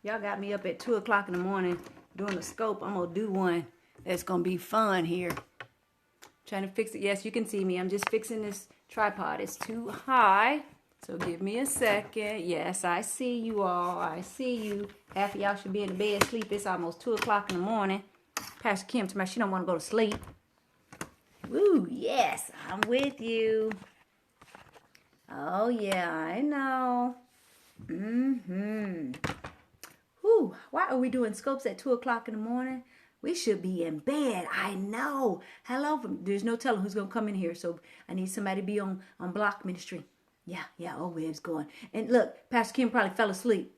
Y'all got me up at 2 o'clock in the morning doing a scope. I'm going to do one that's going to be fun here. Trying to fix it. Yes, you can see me. I'm just fixing this tripod. It's too high. So give me a second. Yes, I see you all. I see you. Half of y'all should be in the bed sleep. It's almost 2 o'clock in the morning. Pastor Kim told me she don't want to go to sleep. Woo, yes, I'm with you. Oh, yeah, I know. Whew, why are we doing scopes at 2 o'clock in the morning? We should be in bed. I know. Hello. There's no telling who's going to come in here. So I need somebody to be on block ministry. Yeah. Oh, where it's going. And look, Pastor Kim probably fell asleep.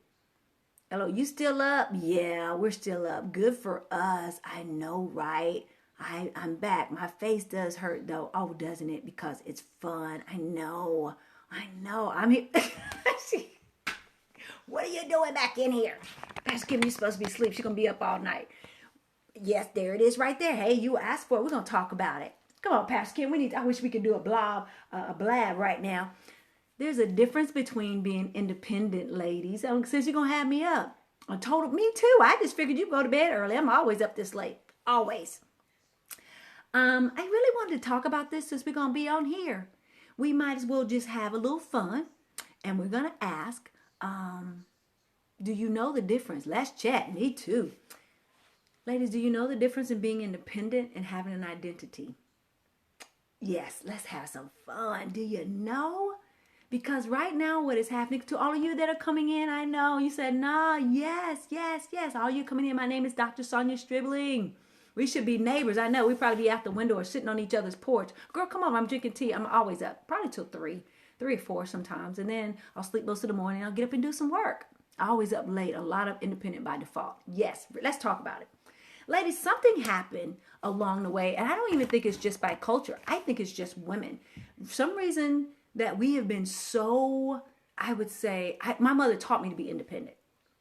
Hello, you still up? Yeah, we're still up. Good for us. I know, right? I'm back. My face does hurt though. Oh, doesn't it? Because it's fun. I know. I'm here. What are you doing back in here? Pastor Kim, you're supposed to be asleep. She's going to be up all night. Yes, there it is right there. Hey, you asked for it. We're going to talk about it. Come on, Pastor Kim. I wish we could do a blab right now. There's a difference between being independent, ladies. Since you're going to have me up. I told me too. I just figured you'd go to bed early. I'm always up this late. Always. I really wanted to talk about this since we're going to be on here. We might as well just have a little fun. And we're going to ask, do you know the difference? Let's chat. Me too. Ladies, do you know the difference in being independent and having an identity? Yes, let's have some fun. Do you know? Because right now what is happening to all of you that are coming in, I know you said, nah, yes. All you coming in, my name is Dr. Sonja Stribling. We should be neighbors. I know. We probably be out the window or sitting on each other's porch. Girl, come on. I'm drinking tea. I'm always up. Probably till 3 or 4 sometimes. And then I'll sleep most of the morning. I'll get up and do some work. Always up late. A lot of independent by default. Yes. Let's talk about it. Ladies, something happened along the way. And I don't even think it's just by culture. I think it's just women. For some reason that we have been so, I would say, my mother taught me to be independent.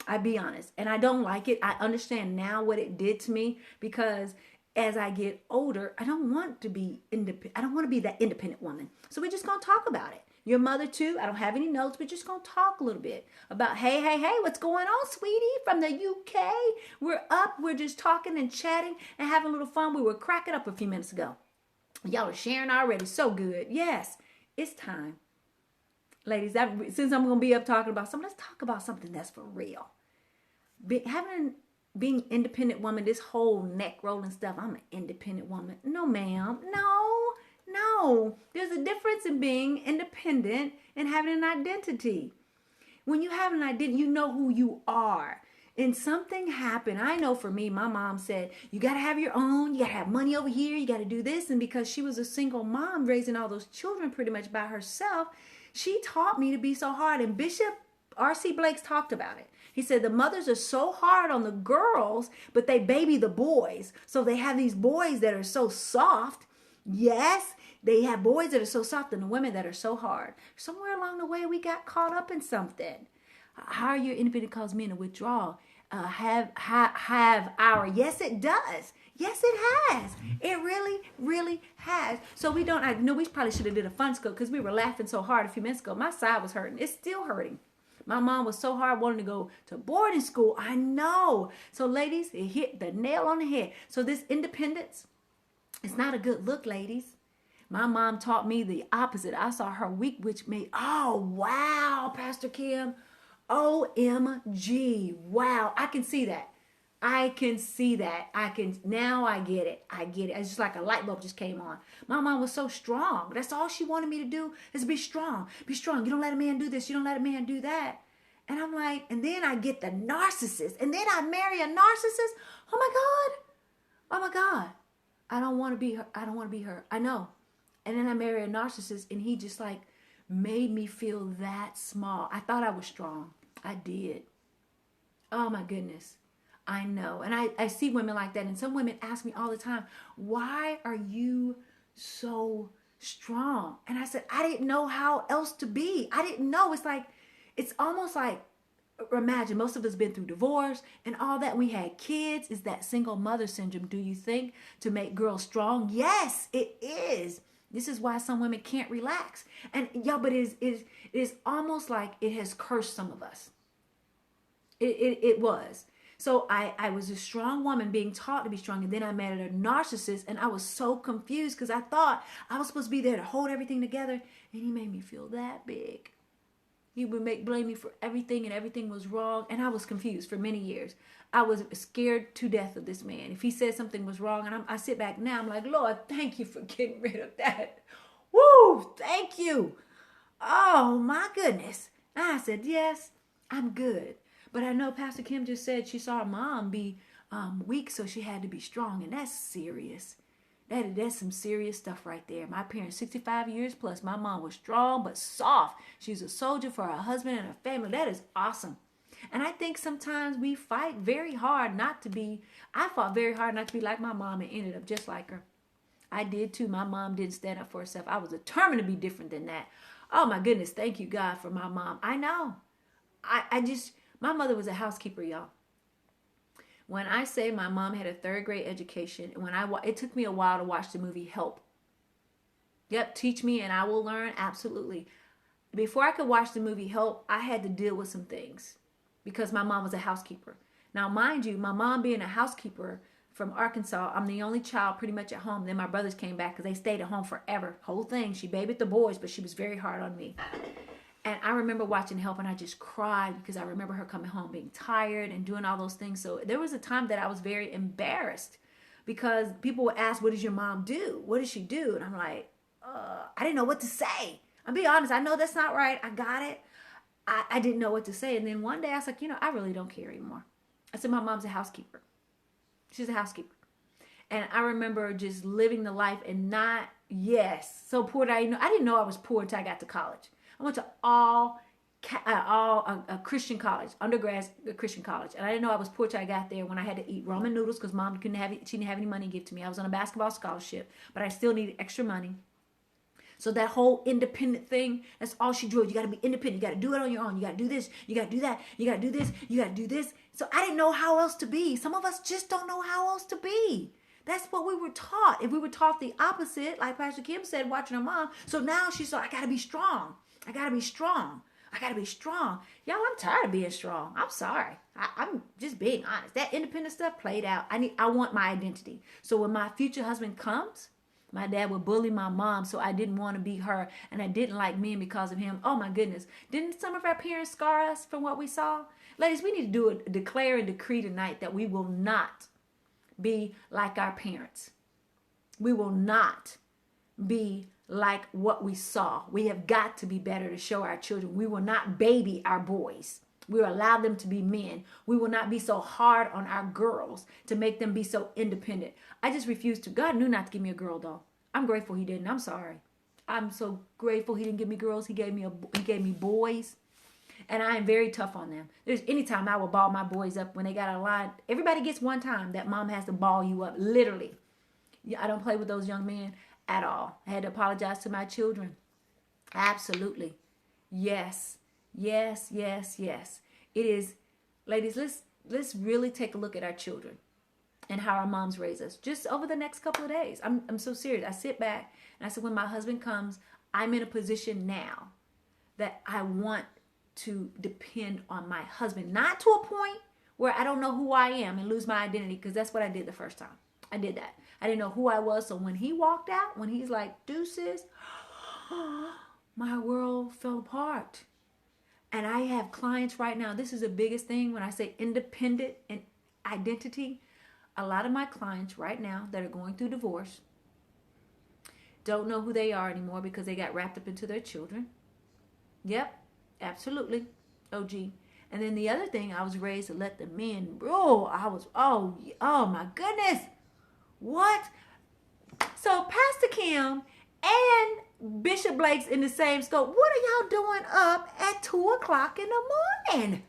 I'd be honest. And I don't like it. I understand now what it did to me because as I get older, I don't want to be independent. I don't want to be that independent woman. So we're just going to talk about it. Your mother too. I don't have any notes. We're just going to talk a little bit about, hey, what's going on, sweetie, from the UK? We're up. We're just talking and chatting and having a little fun. We were cracking up a few minutes ago. Y'all are sharing already. So good. Yes, it's time. Ladies, since I'm going to be up talking about something, let's talk about something that's for real. Being independent woman, this whole neck rolling stuff, I'm an independent woman. No, ma'am. No. There's a difference in being independent and having an identity. When you have an identity, you know who you are. And something happened. I know for me, my mom said, you got to have your own. You got to have money over here. You got to do this. And because she was a single mom raising all those children pretty much by herself, she taught me to be so hard. And Bishop R.C. Blake's talked about it. He said the mothers are so hard on the girls, but they baby the boys. So they have these boys that are so soft. Yes, they have boys that are so soft and the women that are so hard. Somewhere along the way, we got caught up in something. How are you independent cause men to withdraw? Have our, yes, it does. Yes, it has. It really has. So I know we probably should have did a fun scope because we were laughing so hard a few minutes ago. My side was hurting. It's still hurting. My mom was so hard wanting to go to boarding school. I know. So ladies, it hit the nail on the head. So this independence, it's not a good look, ladies. My mom taught me the opposite. I saw her weak, which made, oh, wow, Pastor Kim. OMG. Wow. I can see that. Now I get it. It's just like a light bulb just came on. My mom was so strong. That's all she wanted me to do is be strong. Be strong. You don't let a man do this. You don't let a man do that. And I'm like, and then I get the narcissist. And then I marry a narcissist. Oh my God. I don't want to be her. I know. And then I marry a narcissist and he just like made me feel that small. I thought I was strong. I did. Oh my goodness. I know. And I see women like that. And some women ask me all the time, why are you so strong? And I said, I didn't know how else to be. I didn't know. It's almost like, imagine most of us been through divorce and all that. We had kids. Is that single mother syndrome, do you think, to make girls strong? Yes, it is. This is why some women can't relax. And but it is almost like it has cursed some of us. It was. So I was a strong woman being taught to be strong. And then I met a narcissist and I was so confused because I thought I was supposed to be there to hold everything together. And he made me feel that big. He would blame me for everything and everything was wrong. And I was confused for many years. I was scared to death of this man. If he said something was wrong, and I sit back now, I'm like, Lord, thank you for getting rid of that. Woo, thank you. Oh, my goodness. And I said, yes, I'm good. But I know Pastor Kim just said she saw her mom be weak, so she had to be strong. And that's serious. That's some serious stuff right there. My parents, 65 years plus. My mom was strong but soft. She's a soldier for her husband and her family. That is awesome. And I think sometimes we fight very hard not to be. I fought very hard not to be like my mom and ended up just like her. I did too. My mom didn't stand up for herself. I was determined to be different than that. Oh my goodness. Thank you, God, for my mom. I know. My mother was a housekeeper, y'all. When I say my mom had a 3rd grade education, it took me a while to watch the movie Help. Yep, teach me and I will learn. Absolutely. Before I could watch the movie Help, I had to deal with some things because my mom was a housekeeper. Now, mind you, my mom being a housekeeper from Arkansas, I'm the only child pretty much at home. Then my brothers came back because they stayed at home forever. Whole thing. She babied the boys, but she was very hard on me. And I remember watching Help and I just cried because I remember her coming home being tired and doing all those things. So there was a time that I was very embarrassed because people would ask, what does your mom do? What does she do? And I'm like, I didn't know what to say. I'll be honest. I know that's not right. I got it. I didn't know what to say. And then one day I was like, I really don't care anymore. I said, my mom's a housekeeper. She's a housekeeper. And I remember just living the life and so poor that I didn't know I was poor until I got to college. I went to all Christian college, undergrad Christian college. And I didn't know I was poor till I got there when I had to eat ramen noodles because mom she didn't have any money to give to me. I was on a basketball scholarship, but I still needed extra money. So that whole independent thing, that's all she drilled. You got to be independent. You got to do it on your own. You got to do this. You got to do that. You got to do this. You got to do this. So I didn't know how else to be. Some of us just don't know how else to be. That's what we were taught. If we were taught the opposite, like Pastor Kim said, watching her mom. So now she's like, I got to be strong. I got to be strong. I got to be strong. Y'all, I'm tired of being strong. I'm sorry. I'm just being honest. That independent stuff played out. I want my identity. So when my future husband comes, my dad would bully my mom, so I didn't want to be her, and I didn't like men because of him. Oh, my goodness. Didn't some of our parents scar us from what we saw? Ladies, we need to declare and decree tonight that we will not be like our parents. We will not be like what we saw. We have got to be better to show our children. We will not baby our boys. We will allow them to be men. We will not be so hard on our girls to make them be so independent. I just refuse to. God knew not to give me a girl, though. I'm grateful he didn't. I'm sorry. I'm so grateful he didn't give me girls. He gave me boys. And I am very tough on them. There's any time I will ball my boys up when they got out of line. Everybody gets one time that mom has to ball you up, literally. I don't play with those young men at all. I had to apologize to my children. Absolutely. Yes. Yes, yes, yes. It is, ladies, let's really take a look at our children and how our moms raise us just over the next couple of days. I'm so serious. I sit back and I said, when my husband comes, I'm in a position now that I want to depend on my husband, not to a point where I don't know who I am and lose my identity, because that's what I did the first time. I did that. I didn't know who I was. So when he walked out, when he's like, deuces, my world fell apart. And I have clients right now. This is the biggest thing when I say independent and identity. A lot of my clients right now that are going through divorce don't know who they are anymore because they got wrapped up into their children. Yep, absolutely. OG. And then the other thing, I was raised to let the men rule. Oh my goodness. What? So Pastor Kim and Bishop Blake's in the same scope. What are y'all doing up at 2 o'clock in the morning?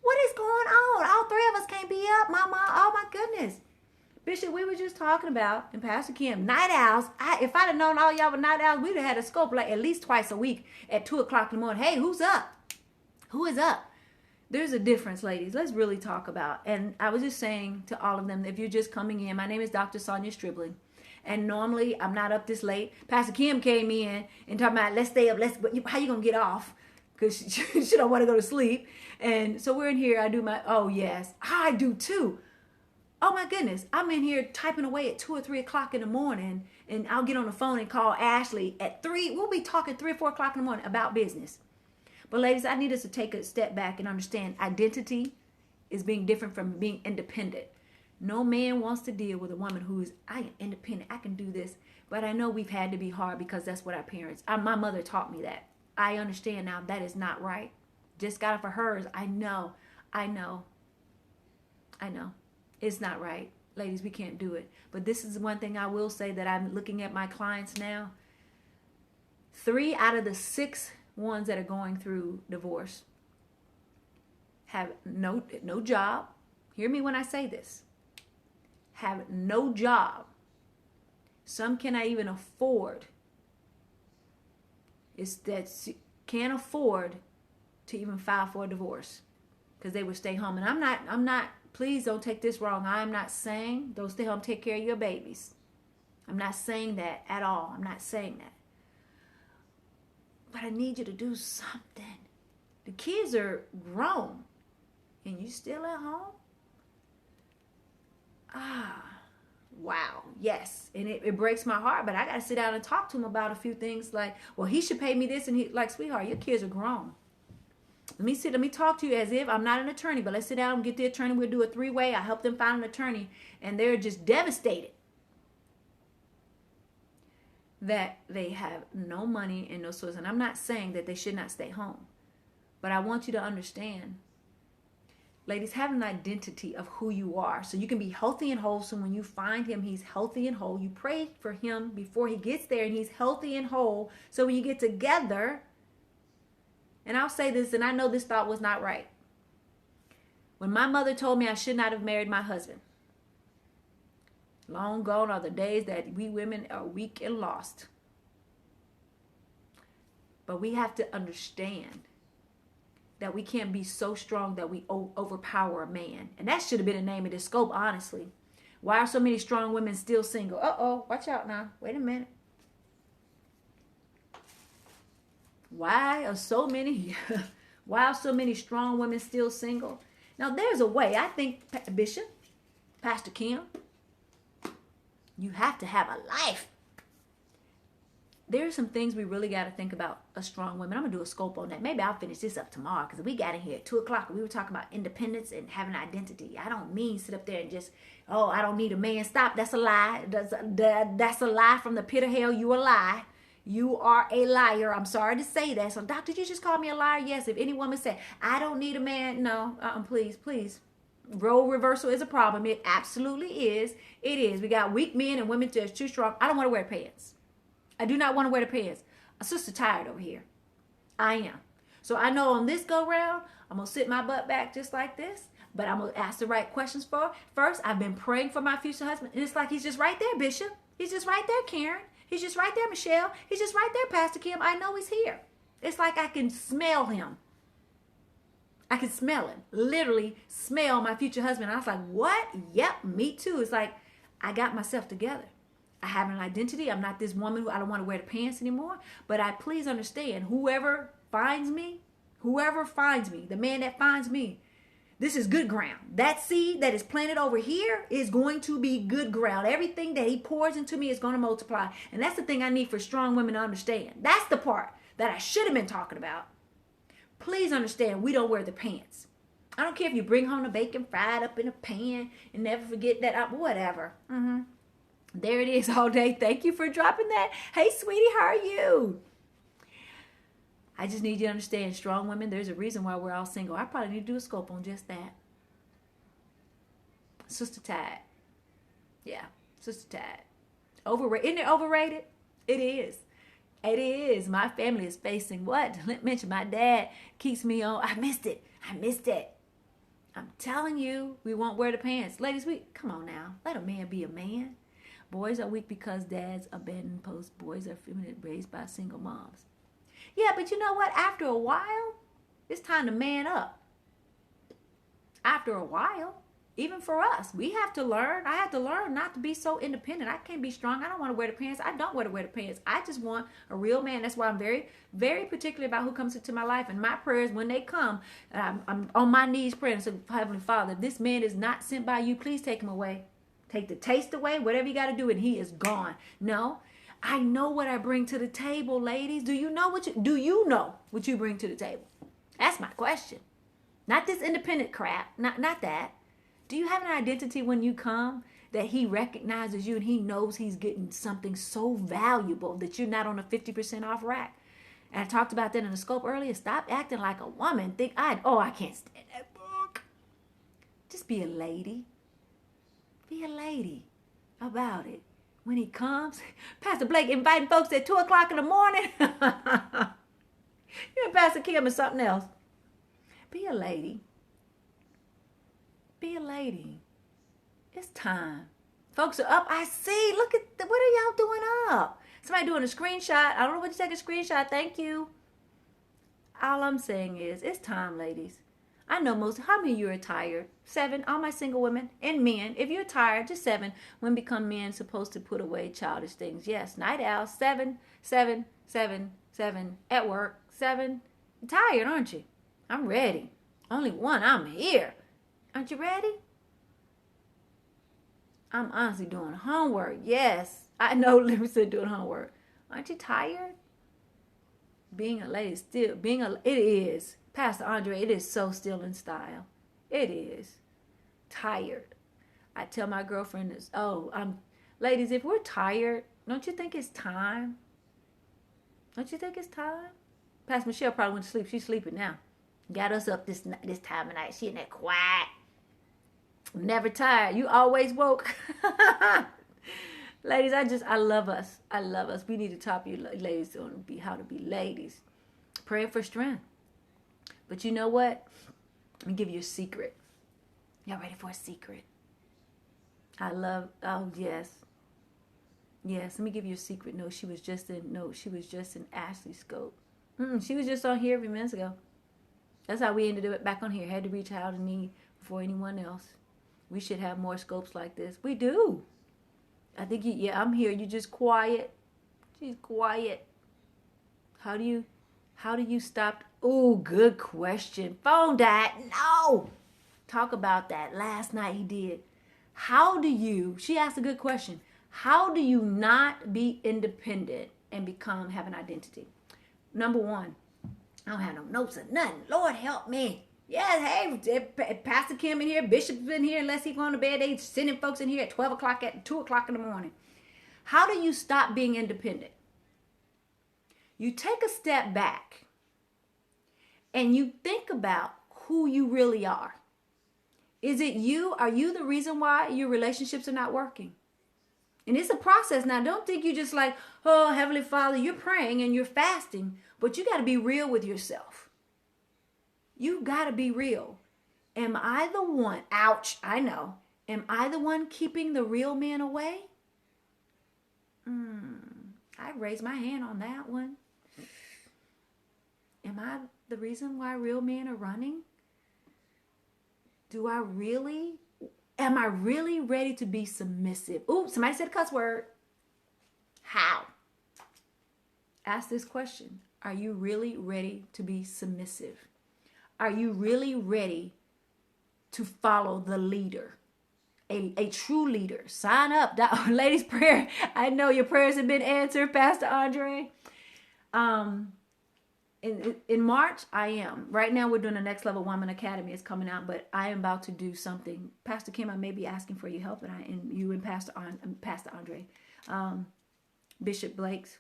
What is going on? All three of us can't be up, Mama. Oh my goodness. Bishop, we were just talking about, and Pastor Kim, night owls. If I'd have known all y'all were night owls, we'd have had a scope like at least twice a week at 2 o'clock in the morning. Hey, who's up? Who is up? There's a difference, ladies. Let's really talk about. And I was just saying to all of them, if you're just coming in, my name is Dr. Sonja Stribling. And normally I'm not up this late. Pastor Kim came in and talking about, let's stay up. How you going to get off? because she don't want to go to sleep. And so we're in here. I do my, oh yes, I do too. Oh my goodness, I'm in here typing away at 2 or 3 o'clock in the morning, and I'll get on the phone and call Ashley at 3. We'll be talking 3 or 4 o'clock in the morning about business. But ladies, I need us to take a step back and understand identity is being different from being independent. No man wants to deal with a woman who's, I am independent, I can do this. But I know we've had to be hard because that's what our parents, my mother taught me that. I understand now that is not right. Just got it for hers. I know. It's not right. Ladies, we can't do it. But this is one thing I will say that I'm looking at my clients now. 3 out of the 6 ones that are going through divorce have no job. Hear me when I say this. Have no job. Some cannot even afford. It's that can't afford to even file for a divorce because they would stay home. And I'm not, please don't take this wrong. I'm not saying don't stay home, take care of your babies. I'm not saying that at all. I'm not saying that. But I need you to do something. The kids are grown and you still at home? Wow. Yes. And it breaks my heart, but I got to sit down and talk to him about a few things like, well, he should pay me this. And he like, sweetheart, your kids are grown. Let me talk to you as if I'm not an attorney, but let's sit down and get the attorney. We'll do a 3-way. I help them find an attorney, and they're just devastated that they have no money and no source. And I'm not saying that they should not stay home, but I want you to understand, ladies, have an identity of who you are so you can be healthy and whole. So when you find him, he's healthy and whole. You pray for him before he gets there, and he's healthy and whole. So when you get together, and I'll say this, and I know this thought was not right. When my mother told me I should not have married my husband, long gone are the days that we women are weak and lost. But we have to understand that we can't be so strong that we overpower a man. And that should have been the name of this scope, honestly. Why are so many strong women still single? Uh-oh, watch out now. Wait a minute. Why are so many strong women still single? Now, there's a way. I think, Bishop, Pastor Kim, you have to have a life. There's some things we really got to think about a strong woman. I'm going to do a scope on that. Maybe I'll finish this up tomorrow because we got in here at 2 o'clock and we were talking about independence and having identity. I don't mean sit up there and just, oh, I don't need a man. Stop. That's a lie. That's a lie from the pit of hell. You a lie. You are a liar. I'm sorry to say that. So, Doc, did you just call me a liar? Yes. If any woman said, I don't need a man. No, please. Role reversal is a problem. It absolutely is. It is. We got weak men and women just too strong. I don't want to wear pants. I do not want to wear the pants. A sister tired over here. I am. So I know on this go round, I'm going to sit my butt back just like this. But I'm going to ask the right questions first. I've been praying for my future husband. And it's like he's just right there, Bishop. He's just right there, Karen. He's just right there, Michelle. He's just right there, Pastor Kim. I know he's here. It's like I can smell him. I can smell him. Literally smell my future husband. I was like, what? Yep, me too. It's like I got myself together. I have an identity. I'm not this woman who I don't want to wear the pants anymore. But please understand, whoever finds me, the man that finds me, this is good ground. That seed that is planted over here is going to be good ground. Everything that he pours into me is going to multiply. And that's the thing I need for strong women to understand. That's the part that I should have been talking about. Please understand, we don't wear the pants. I don't care if you bring home the bacon fried up in a pan and never forget that. Whatever. There it is all day. Thank you for dropping that. Hey, sweetie, how are you? I just need you to understand, strong women, there's a reason why we're all single. I probably need to do a scope on just that. Sister Tide. Yeah, Sister Tide. Overrated. Isn't it overrated? It is. It is. My family is facing what? Let me mention, my dad keeps me on. I missed it. I'm telling you, we won't wear the pants. Ladies, come on now. Let a man be a man. Boys are weak because dads abandon posts. Boys are feminine, raised by single moms. Yeah, but you know what? After a while, it's time to man up. After a while. Even for us, we have to learn. I have to learn not to be so independent. I can't be strong. I don't want to wear the pants. I don't want to wear the pants. I just want a real man. That's why I'm very, very particular about who comes into my life. And my prayers, when they come, I'm on my knees praying. So, Heavenly Father, if this man is not sent by you, please take him away. Take the taste away, whatever you got to do, and he is gone. No, I know what I bring to the table, ladies. Do you know what you bring to the table? That's my question. Not this independent crap. Not that. Do you have an identity when you come that he recognizes you and he knows he's getting something so valuable that you're not on a 50% off rack? And I talked about that in the scope earlier. Stop acting like a woman. I can't stand that book. Just be a lady. Be a lady about it. When he comes, Pastor Blake inviting folks at 2 o'clock in the morning. You and Pastor Kim is something else. Be a lady. Be a lady. It's time. Folks are up. I see. Look at what are y'all doing up? Somebody doing a screenshot. I don't know what to take a screenshot. Thank you. All I'm saying is it's time, ladies. I know how many of you are tired? 7. All my single women and men. If you're tired, just 7. When become men supposed to put away childish things. Yes, night owl. 7, 7, 7, 7. At work. 7. You're tired, aren't you? I'm ready. Only 1. I'm here. Aren't you ready? I'm honestly doing homework. Yes, I know Libby said doing homework. Aren't you tired? Being a lady still, it is. Pastor Andre, it is so still in style. It is. Tired. I tell my girlfriend this, ladies, if we're tired, don't you think it's time? Don't you think it's time? Pastor Michelle probably went to sleep. She's sleeping now. Got us up this time of night. She in there quiet. Never tired. You always woke. Ladies, I love us. I love us. We need to talk to you ladies on how to be ladies. Praying for strength. But you know what? Let me give you a secret. Y'all ready for a secret? Yes. Yes, let me give you a secret. No, she was just in Ashley's scope. She was just on here a few minutes ago. That's how we ended up back on here. Had to reach out to me before anyone else. We should have more scopes like this. We do. I think I'm here. You just quiet. She's quiet. How do you stop? Oh, good question. Phone died. No. Talk about that. Last night he did. She asked a good question. How do you not be independent and have an identity? Number 1, I don't have no notes or nothing. Lord help me. Yeah, hey, Pastor Kim in here, Bishop's in here, unless he's going to bed. They sending folks in here at 12 o'clock, at 2 o'clock in the morning. How do you stop being independent? You take a step back and you think about who you really are. Is it you? Are you the reason why your relationships are not working? And it's a process. Now, don't think you just like, oh, Heavenly Father, you're praying and you're fasting, but you got to be real with yourself. You got to be real. Am I the one? Ouch, I know. Am I the one keeping the real men away? I'd raise my hand on that one. Am I the reason why real men are running? Am I really ready to be submissive? Ooh, somebody said a cuss word. How? Ask this question. Are you really ready to be submissive? Are you really ready to follow the leader? A true leader. Sign up. Ladies' prayer. I know your prayers have been answered, Pastor Andre. In March, I am. Right now, we're doing the Next Level Woman Academy. It's coming out, but I am about to do something. Pastor Kim, I may be asking for your help, and you and Pastor Andre, Bishop Blake's.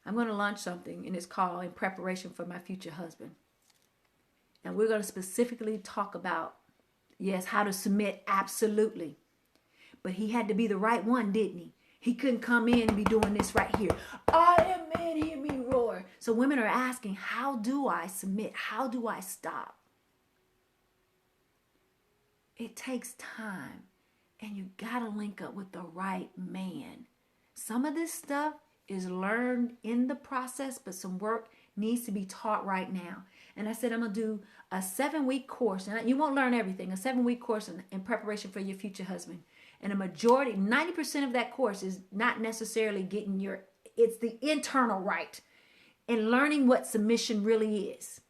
I'm going to launch something, and it's called In Preparation for My Future Husband. And we're going to specifically talk about, yes, how to submit, absolutely. But he had to be the right one, didn't he? He couldn't come in and be doing this right here. I am man, hear me roar. So women are asking, how do I submit? How do I stop? It takes time. And you got to link up with the right man. Some of this stuff is learned in the process, but some work needs to be taught right now. And I said, I'm going to do a 7-week course. And you won't learn everything. A 7-week course in preparation for your future husband. And a majority, 90% of that course is not necessarily getting it's the internal right. And learning what submission really is.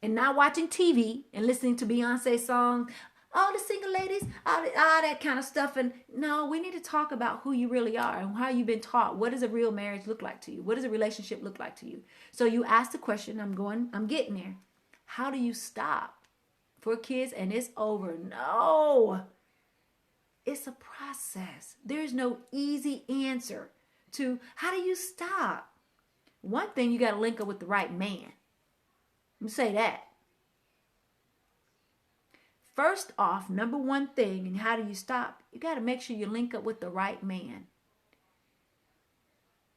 And not watching TV and listening to Beyonce songs, all the single ladies, all that kind of stuff. And no, we need to talk about who you really are and how you've been taught. What does a real marriage look like to you? What does a relationship look like to you? So you ask the question, I'm getting there. How do you stop? For kids, and it's over. No, it's a process. There's no easy answer to how do you stop? One thing, you got to link up with the right man. Let me say that. First off, number one thing, and how do you stop? You got to make sure you link up with the right man.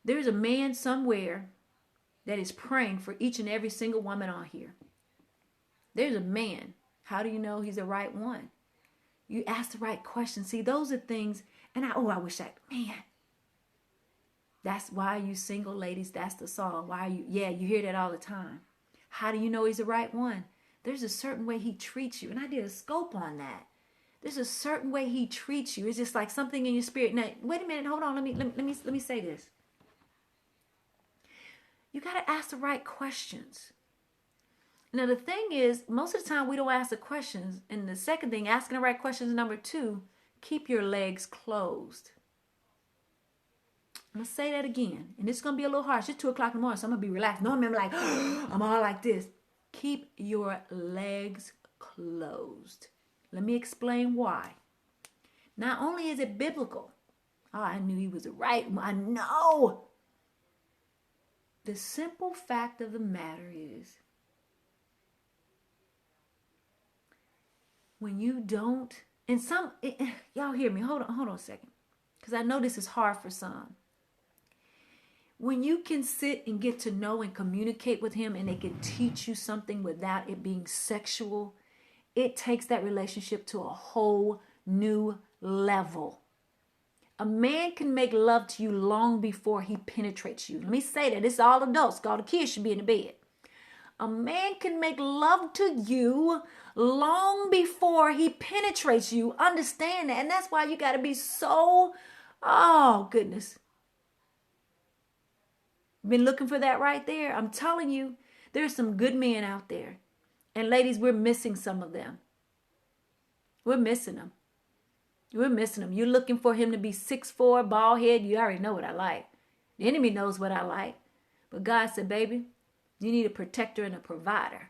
There's a man somewhere that is praying for each and every single woman on here. There's a man. How do you know he's the right one? You ask the right questions. See, those are things, and I wish man. That's why you single ladies, that's the song. Why you hear that all the time. How do you know he's the right one? There's a certain way he treats you. And I did a scope on that. There's a certain way he treats you. It's just like something in your spirit. Now, wait a minute. Hold on. Let me say this. You got to ask the right questions. Now, the thing is, most of the time we don't ask the questions. And the second thing, asking the right questions, number 2, keep your legs closed. I'm going to say that again. And it's going to be a little harsh. It's 2 o'clock in the morning, so I'm going to be relaxed. Normally I'm like, I'm all like this. Keep your legs closed. Let me explain why. Not only is it biblical. Oh, I knew he was the right one. I know. The simple fact of the matter is, when you don't, and y'all hear me. Hold on a second. Because I know this is hard for some. When you can sit and get to know and communicate with him and they can teach you something without it being sexual, it takes that relationship to a whole new level. A man can make love to you long before he penetrates you. Let me say that. It's all adults. All the kids should be in the bed. A man can make love to you long before he penetrates you. Understand that. And that's why you got to be so, oh, goodness. Been looking for that right there. I'm telling you, there's some good men out there. And ladies, we're missing some of them. We're missing them. We're missing them. You're looking for him to be 6'4", bald head. You already know what I like. The enemy knows what I like. But God said, baby, you need a protector and a provider.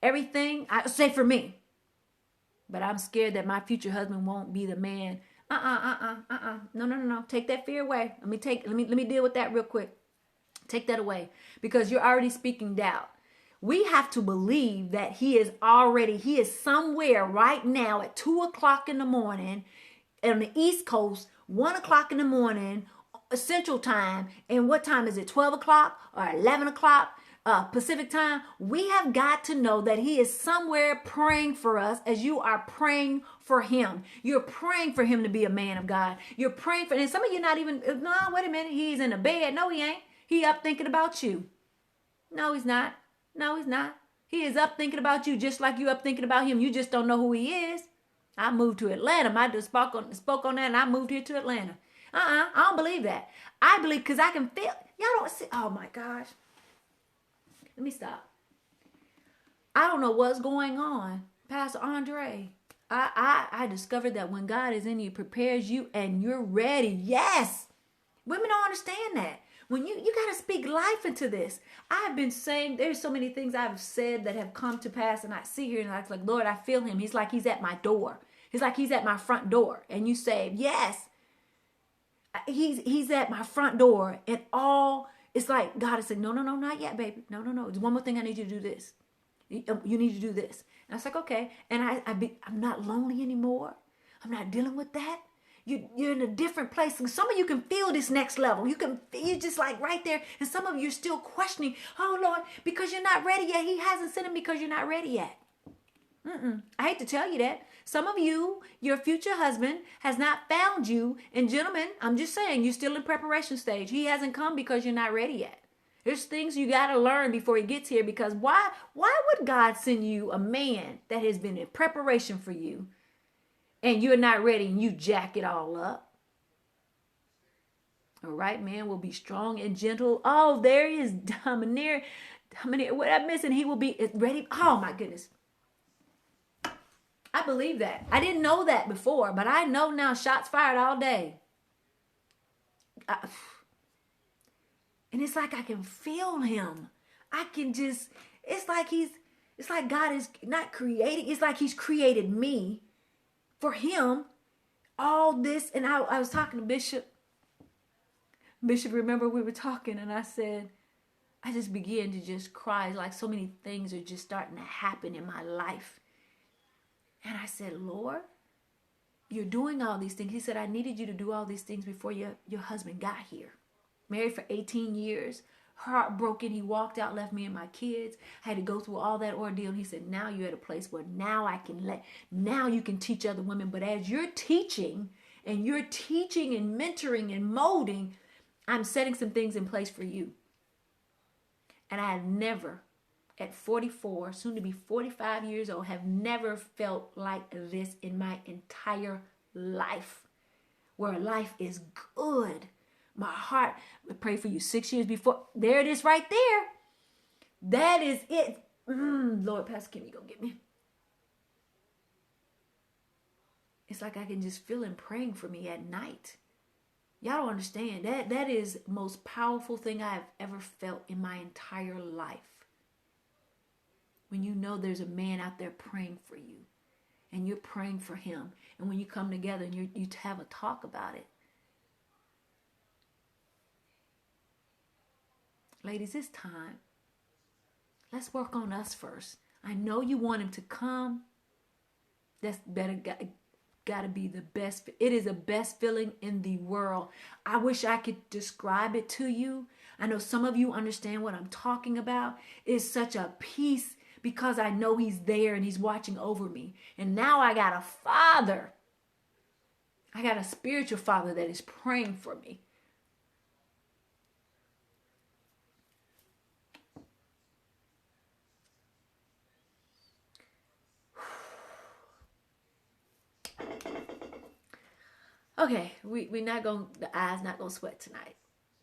Everything, I say for me. But I'm scared that my future husband won't be the man. No. Take that fear away. Let me deal with that real quick. Take that away, because you're already speaking doubt. We have to believe that he is somewhere right now at 2 o'clock in the morning on the East Coast, 1 o'clock in the morning, Central Time. And what time is it? 12 o'clock or 11 o'clock Pacific Time? We have got to know that he is somewhere praying for us as you are praying for him. You're praying for him to be a man of God. You're praying for, and some of you not even, no, wait a minute, he's in the bed. No, he ain't. He up thinking about you. No, he's not. No, he's not. He is up thinking about you just like you up thinking about him. You just don't know who he is. I moved to Atlanta. I just spoke on that, and I moved here to Atlanta. I don't believe that. I believe because I can feel. Y'all don't see. Oh, my gosh. Let me stop. I don't know what's going on, Pastor Andre. I discovered that when God is in you, prepares you, and you're ready. Yes. Women don't understand that. When you got to speak life into this. I've been saying, there's so many things I've said that have come to pass, and I see here and I was like, Lord, I feel him. He's like he's at my door. He's like he's at my front door. And you say, yes, he's at my front door. And it's like God is saying, no, not yet, baby. No. There's one more thing I need you to do this. You need to do this. And I was like, okay. And I'm not lonely anymore. I'm not dealing with that. You're in a different place. And some of you can feel this next level. You're just like right there. And some of you are still questioning, oh, Lord, because you're not ready yet. He hasn't sent him because you're not ready yet. I hate to tell you that. Some of you, your future husband has not found you. And gentlemen, I'm just saying, you're still in preparation stage. He hasn't come because you're not ready yet. There's things you got to learn before he gets here, because why would God send you a man that has been in preparation for you and you're not ready and you jack it all up? All right, man will be strong and gentle. Oh, there is domineer. What I'm missing, he will be ready. Oh my goodness. I believe that. I didn't know that before, but I know now. Shots fired all day. And it's like I can feel him. I can just, it's like God is not creating. It's like he's created me for him. All this. And I was talking to Bishop. Bishop, remember we were talking and I said, I just began to just cry. Like so many things are just starting to happen in my life. And I said, Lord, you're doing all these things. He said, I needed you to do all these things before your husband got here. Married for 18 years, heartbroken. He walked out, left me and my kids. I had to go through all that ordeal. And he said, now you're at a place where now you can teach other women. But as you're teaching and mentoring and molding, I'm setting some things in place for you. And I have never, at 44, soon to be 45 years old, have never felt like this in my entire life, where life is good. My heart, I prayed for you 6 years before. There it is right there. That is it. Lord, Pastor Kim, you gonna get me? It's like I can just feel him praying for me at night. Y'all don't understand. That is the most powerful thing I've ever felt in my entire life. When you know there's a man out there praying for you and you're praying for him. And when you come together and you have a talk about it. Ladies, it's time. Let's work on us first. I know you want him to come. That's better. Got to be the best. It is the best feeling in the world. I wish I could describe it to you. I know some of you understand what I'm talking about. It's such a peace because I know he's there and he's watching over me. And now I got a father. I got a spiritual father that is praying for me. Okay, we're not going, the eyes not going to sweat tonight.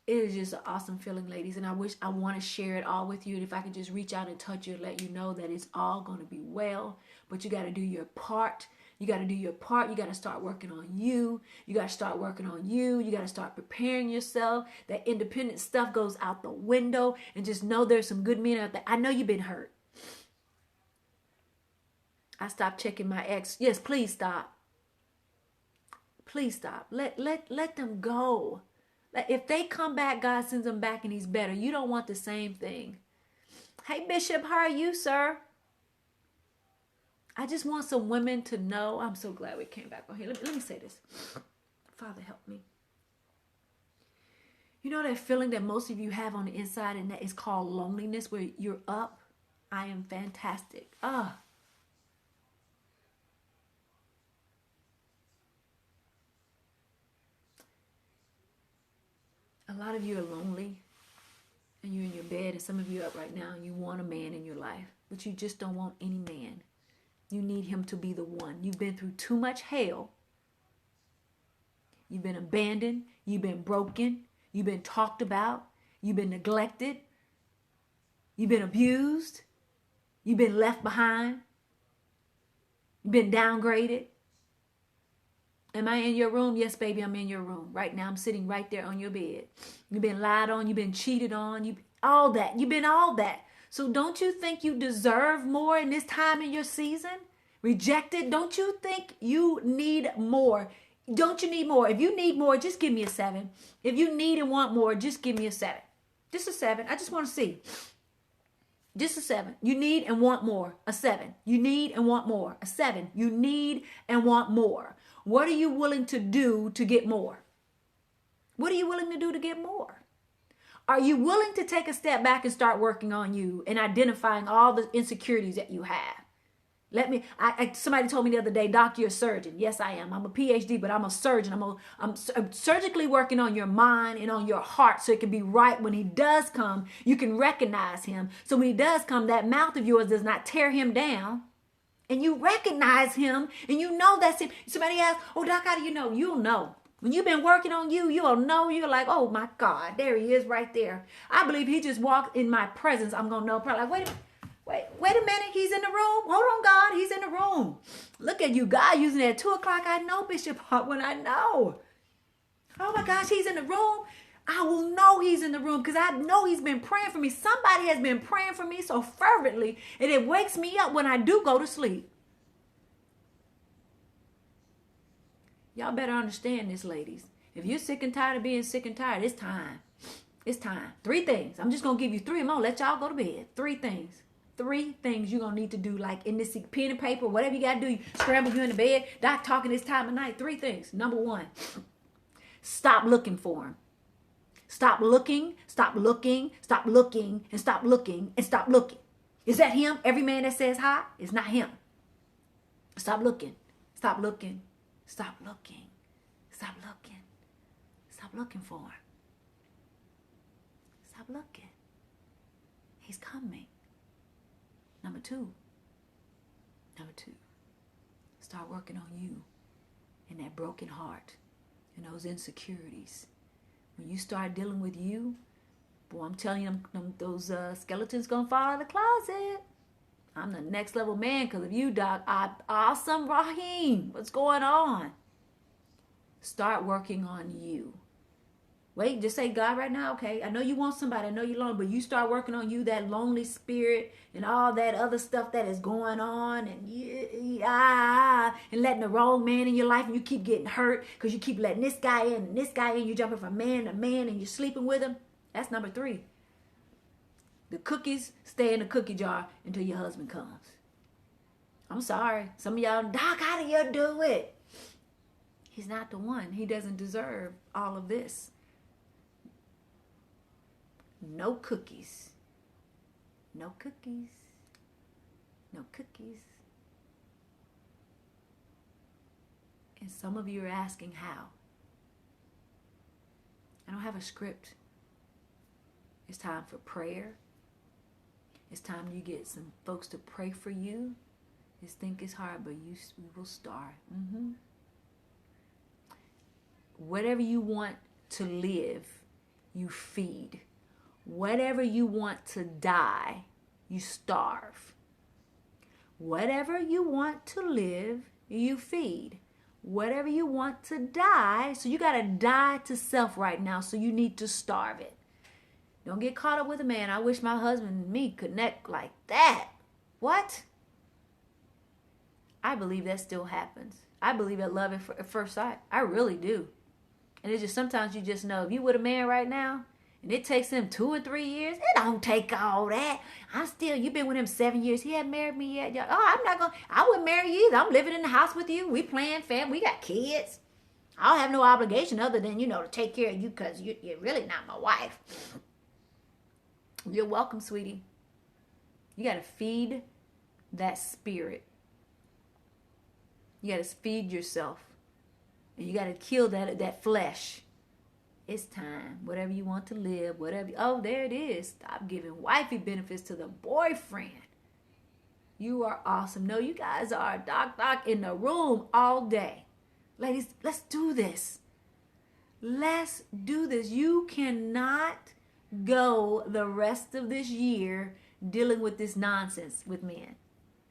It is just an awesome feeling, ladies. And I want to share it all with you. And if I could just reach out and touch you and let you know that it's all going to be well. But you got to do your part. You got to do your part. You got to start working on you. You got to start working on you. You got to start preparing yourself. That independent stuff goes out the window. And just know there's some good men out there. I know you've been hurt. I stopped checking my ex. Yes, please stop. Please stop. Let them go. If they come back, God sends them back and he's better. You don't want the same thing. Hey, Bishop, how are you, sir? I just want some women to know. I'm so glad we came back on here. Let me say this. Father, help me. You know that feeling that most of you have on the inside, and that is called loneliness, where you're up? I am fantastic. A lot of you are lonely and you're in your bed, and some of you are up right now and you want a man in your life, but you just don't want any man. You need him to be the one. You've been through too much hell. You've been abandoned. You've been broken. You've been talked about. You've been neglected. You've been abused. You've been left behind. You've been downgraded. Am I in your room? Yes, baby, I'm in your room. Right now, I'm sitting right there on your bed. You've been lied on. You've been cheated on. All that. You've been all that. So don't you think you deserve more in this time in your season? Rejected? Don't you think you need more? Don't you need more? If you need more, just give me a 7. If you need and want more, just give me a 7. Just a 7. I just want to see. Just a 7. You need and want more. A 7. You need and want more. A 7. You need and want more. What are you willing to do to get more? What are you willing to do to get more? Are you willing to take a step back and start working on you and identifying all the insecurities that you have? Somebody told me the other day, Doc, you're a surgeon. Yes, I am. I'm a PhD, but I'm a surgeon. I'm surgically working on your mind and on your heart so it can be right when he does come. You can recognize him. So when he does come, that mouth of yours does not tear him down. And you recognize him and you know that's him. Somebody asks, oh, Doc, how do you know? You'll know. When you've been working on you, you'll know. You're like, oh, my God, there he is right there. I believe he just walked in my presence. I'm going to know. Probably like, wait a minute. He's in the room. Hold on, God. He's in the room. Look at you, God, using it at 2 o'clock. I know, Bishop, when I know. Oh, my gosh, he's in the room. I will know he's in the room because I know he's been praying for me. Somebody has been praying for me so fervently, and it wakes me up when I do go to sleep. Y'all better understand this, ladies. If you're sick and tired of being sick and tired, it's time. It's time. 3 things. I'm just going to give you 3. I'm going to let y'all go to bed. 3 things. 3 things you're going to need to do, like in this pen and paper, whatever you got to do. You scramble you in the bed. Doc talking this time of night. 3 things. Number 1, stop looking for him. Stop looking, stop looking, stop looking, and stop looking, and stop looking. Is that him? Every man that says hi is not him. Stop looking. Stop looking. Stop looking. Stop looking. Stop looking for him. Stop looking. He's coming. Number 2. Start working on you and that broken heart and those insecurities. When you start dealing with you, boy, I'm telling you, those skeletons gonna fall out of the closet. I'm the next level man because of you, Doc. Awesome, Raheem. What's going on? Start working on you. Wait, just say, God, right now, okay, I know you want somebody, I know you're lonely, but you start working on you, that lonely spirit and all that other stuff that is going on, and letting the wrong man in your life, and you keep getting hurt because you keep letting this guy in and this guy in. You're jumping from man to man and you're sleeping with him. That's number 3. The cookies stay in the cookie jar until your husband comes. I'm sorry. Some of y'all, Doc, how do you do it? He's not the one. He doesn't deserve all of this. No cookies. No cookies. No cookies. And some of you are asking how. I don't have a script. It's time for prayer. It's time you get some folks to pray for you. Just think it's hard, but we will start. Whatever you want to live, you feed. Whatever you want to die, you starve. Whatever you want to live, you feed. Whatever you want to die, so you got to die to self right now, so you need to starve it. Don't get caught up with a man. I wish my husband and me connect like that. What? I believe that still happens. I believe that love at first sight. I really do. And it's just sometimes you just know if you with a man right now, and it takes him 2 or 3 years, it don't take all that. You've been with him 7 years. He hadn't married me yet. I wouldn't marry you either. I'm living in the house with you. We playing family. We got kids. I don't have no obligation other than, to take care of you because you're really not my wife. You're welcome, sweetie. You got to feed that spirit. You got to feed yourself. And you got to kill that flesh. It's time. Whatever you want to live, there it is. Stop giving wifey benefits to the boyfriend. You are awesome. No, you guys are doc in the room all day. Ladies, let's do this. Let's do this. You cannot go the rest of this year dealing with this nonsense with men.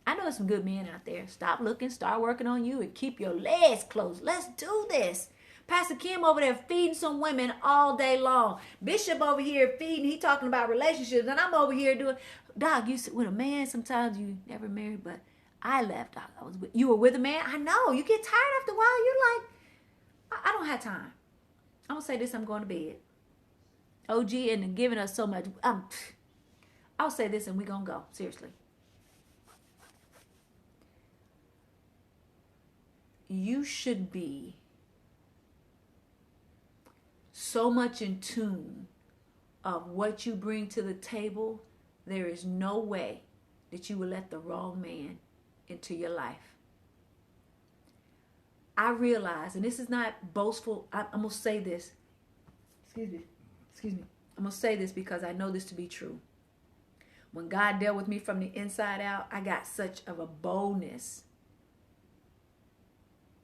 I know some good men out there. Stop looking, start working on you, and keep your legs closed. Let's do this. Pastor Kim over there feeding some women all day long. Bishop over here feeding. He talking about relationships, and I'm over here doing. Doc, you with a man. Sometimes you never married, but I left. Doc, you were with a man. I know. You get tired after a while. You're like, I don't have time. I'm gonna say this. I'm going to bed. OG and giving us so much. I'll say this, and we gonna go seriously. You should be so much in tune of what you bring to the table. There is no way that you will let the wrong man into your life. I realize, and this is not boastful, I'm going to say this. Excuse me. I'm going to say this because I know this to be true. When God dealt with me from the inside out, I got such of a boldness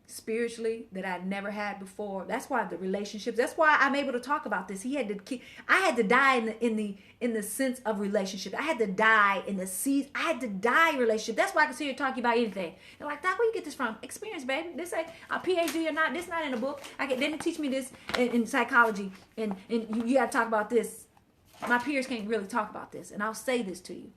spiritually that I'd never had before. That's why the relationships, that's why I'm able to talk about this. I had to die in the sense of relationship. I had to die in the season. I had to die in relationship. That's why I can sit here talking about anything. They're like, Doc, where you get this from? Experience, baby. This ain't a PhD or not. This not in a book. They didn't teach me this in psychology. And you got to talk about this. My peers can't really talk about this. And I'll say this to you.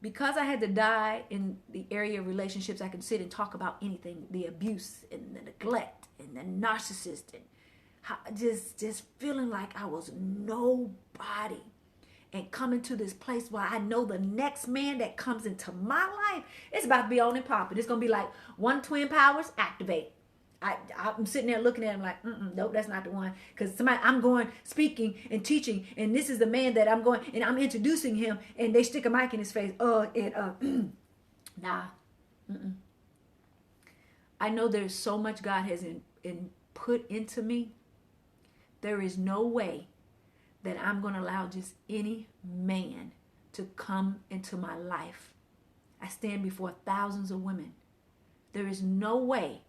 Because I had to die in the area of relationships, I can sit and talk about anything, the abuse and the neglect and the narcissist and just feeling like I was nobody, and coming to this place where I know the next man that comes into my life, it's about to be on and popping. It's going to be like one twin powers activate. I'm sitting there looking at him like, nope, that's not the one. Because I'm going speaking and teaching, and this is the man that I'm going, and I'm introducing him, and they stick a mic in his face. Nah. I know there's so much God has put into me. There is no way that I'm going to allow just any man to come into my life. I stand before thousands of women. There is no way.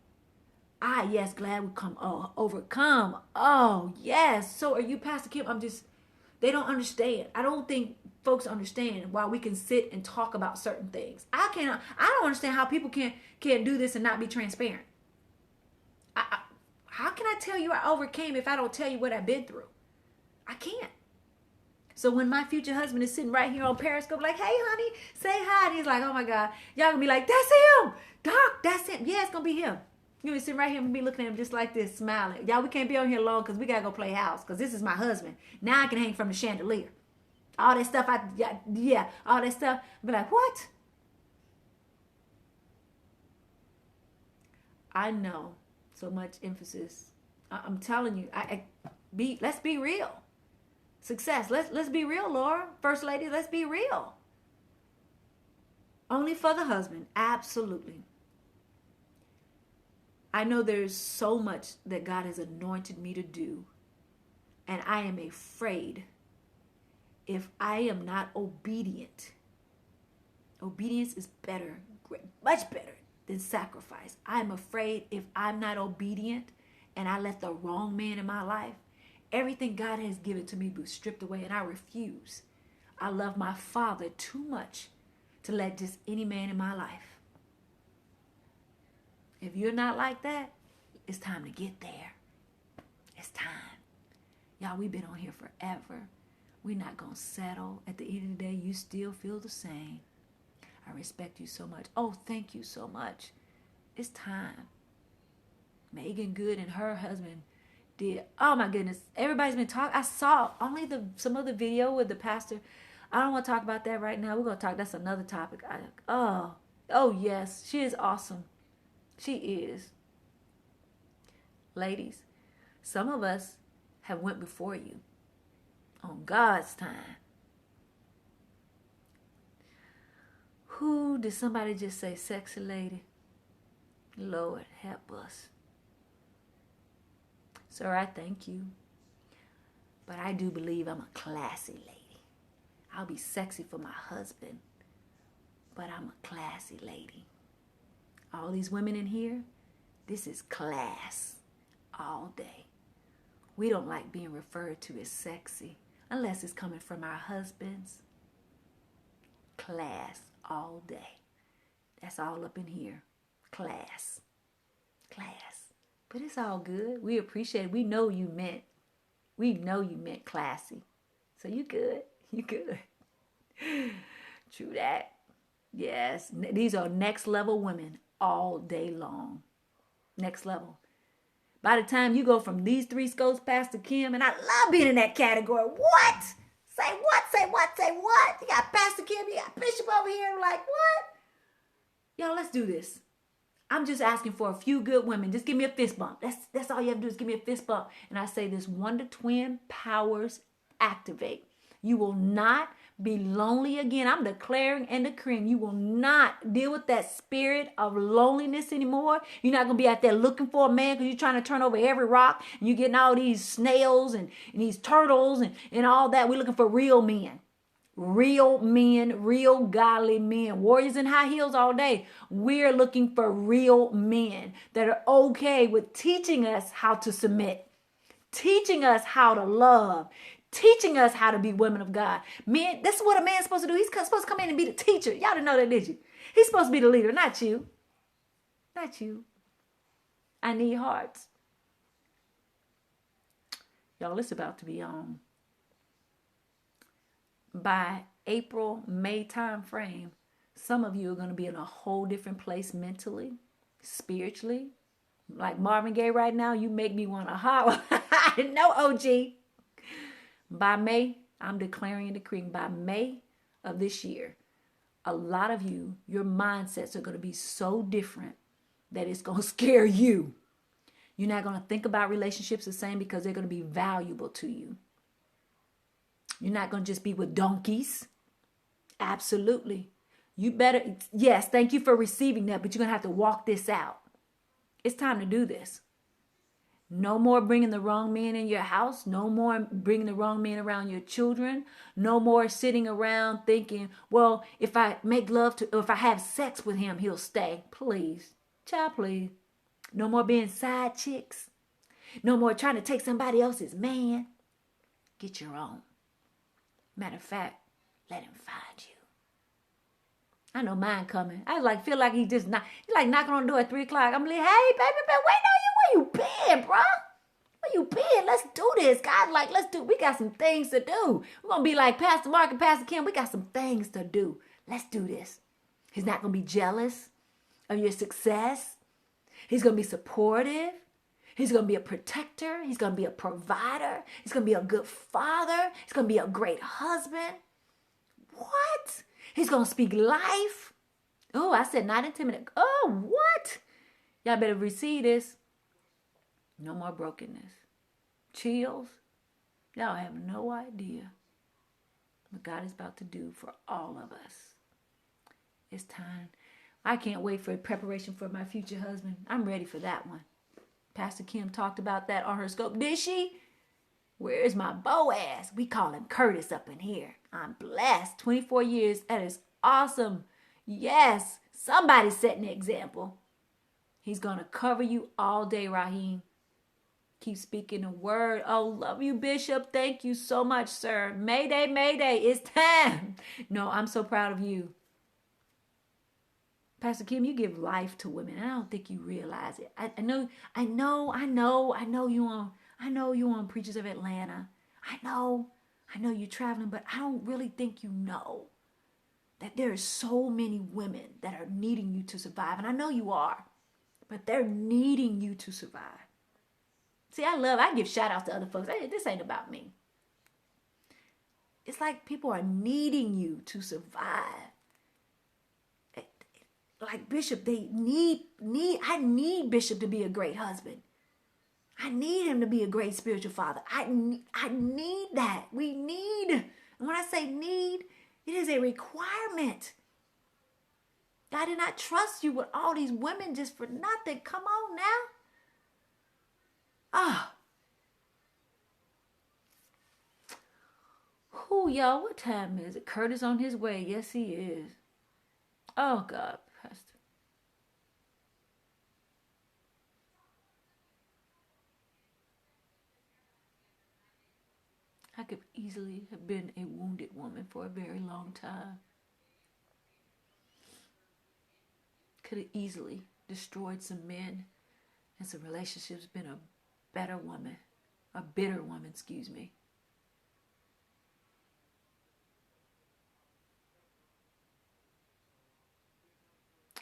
Yes, glad we come overcome. Oh, yes. So are you, Pastor Kim? They don't understand. I don't think folks understand why we can sit and talk about certain things. I don't understand how people can't do this and not be transparent. How can I tell you I overcame if I don't tell you what I've been through? I can't. So when my future husband is sitting right here on Periscope like, hey, honey, say hi. And he's like, oh, my God. Y'all going to be like, that's him. Doc, that's him. Yeah, it's going to be him. You're going to be sitting right here and be looking at him just like this, smiling. Y'all, we can't be on here long because we got to go play house because this is my husband. Now I can hang from the chandelier. All that stuff, all that stuff. I'll be like, what? I know so much emphasis. I'm telling you, let's be real. Success. Let's be real, Laura. First lady, let's be real. Only for the husband. Absolutely. I know there's so much that God has anointed me to do. And I am afraid if I am not obedient. Obedience is better, much better than sacrifice. I am afraid if I'm not obedient and I let the wrong man in my life, everything God has given to me be stripped away, and I refuse. I love my Father too much to let just any man in my life. If you're not like that, it's time to get there. It's time. Y'all, we've been on here forever. We're not going to settle. At the end of the day, you still feel the same. I respect you so much. Oh, thank you so much. It's time. Megan Good and her husband did. Oh, my goodness. Everybody's been talking. I saw only some of the video with the pastor. I don't want to talk about that right now. We're going to talk. That's another topic. Oh, yes. She is awesome. She is. Ladies, some of us have went before you on God's time. Who did somebody just say, sexy lady? Lord, help us. Sir, I thank you. But I do believe I'm a classy lady. I'll be sexy for my husband, but I'm a classy lady. All these women in here, this is class all day. We don't like being referred to as sexy unless it's coming from our husbands. Class all day. That's all up in here. Class. But it's all good. We appreciate it. We know you meant classy. So you good. True that. Yes. These are next level women all day long. Next level. By the time you go from these three scopes, Pastor Kim, and I love being in that category. What? Say what? You got Pastor Kim, you got Bishop over here. I'm like, what? Y'all, let's do this. I'm just asking for a few good women. Just give me a fist bump. That's all you have to do is give me a fist bump. And I say this: wonder twin powers activate. You will not be lonely again. I'm declaring and decreeing you will not deal with that spirit of loneliness anymore. You're not going to be out there looking for a man because you're trying to turn over every rock and you're getting all these snails and these turtles and all that. We're looking for real men. Real men, real godly men, warriors in high heels all day. We're looking for real men that are okay with teaching us how to submit, teaching us how to love, teaching us how to be women of God. Men, this is what a man's supposed to do. He's supposed to come in and be the teacher. Y'all didn't know that, did you? He's supposed to be the leader, not you. Not you. I need hearts. Y'all, it's about to be on. By April, May time frame, some of you are going to be in a whole different place mentally, spiritually. Like Marvin Gaye right now, you make me want to holler. No, OG. By May, I'm declaring and decreeing by May of this year, a lot of you, your mindsets are going to be so different that it's going to scare you. You're not going to think about relationships the same because they're going to be valuable to you. You're not going to just be with donkeys. Absolutely. You better, yes, thank you for receiving that, but you're going to have to walk this out. It's time to do this. No more bringing the wrong man in your house. No more bringing the wrong man around your children. No more sitting around thinking, well, if I make love to, or if I have sex with him, he'll stay. Please. Child, please. No more being side chicks. No more trying to take somebody else's man. Get your own. Matter of fact, let him find you. I know mine coming. I feel like he's like knocking on the door at 3 o'clock. I'm like, hey, baby, been waiting on you. Where you been, bro? Where you been? Let's do this. God, we got some things to do. We're going to be like Pastor Mark and Pastor Kim. We got some things to do. Let's do this. He's not going to be jealous of your success. He's going to be supportive. He's going to be a protector. He's going to be a provider. He's going to be a good father. He's going to be a great husband. What? He's going to speak life. Oh, I said not intimidating. Oh, what? Y'all better receive this. No more brokenness. Chills. Y'all have no idea what God is about to do for all of us. It's time. I can't wait for preparation for my future husband. I'm ready for that one. Pastor Kim talked about that on her scope. Did she? Where's my Boaz? We call him Curtis up in here. I'm blessed. 24 years. That is awesome. Yes. Somebody's setting the example. He's going to cover you all day, Raheem. Keep speaking the word. Oh, love you, Bishop. Thank you so much, sir. Mayday, mayday. It's time. No, I'm so proud of you. Pastor Kim, you give life to women. I don't think you realize it. I know you on Preachers of Atlanta. I know you're traveling, but I don't really think you know that there are so many women that are needing you to survive. And I know you are, but they're needing you to survive. See, I give shout outs to other folks. Hey, this ain't about me. It's like people are needing you to survive. Like Bishop, I need Bishop to be a great husband. I need him to be a great spiritual father. I need that. We need. And when I say need, it is a requirement. God did not trust you with all these women just for nothing. Come on now. Who, y'all? What time is it? Curtis on his way. Yes, he is. Oh, God, Pastor. I could easily have been a wounded woman for a very long time. Could have easily destroyed some men and some relationships, been a bitter woman, excuse me.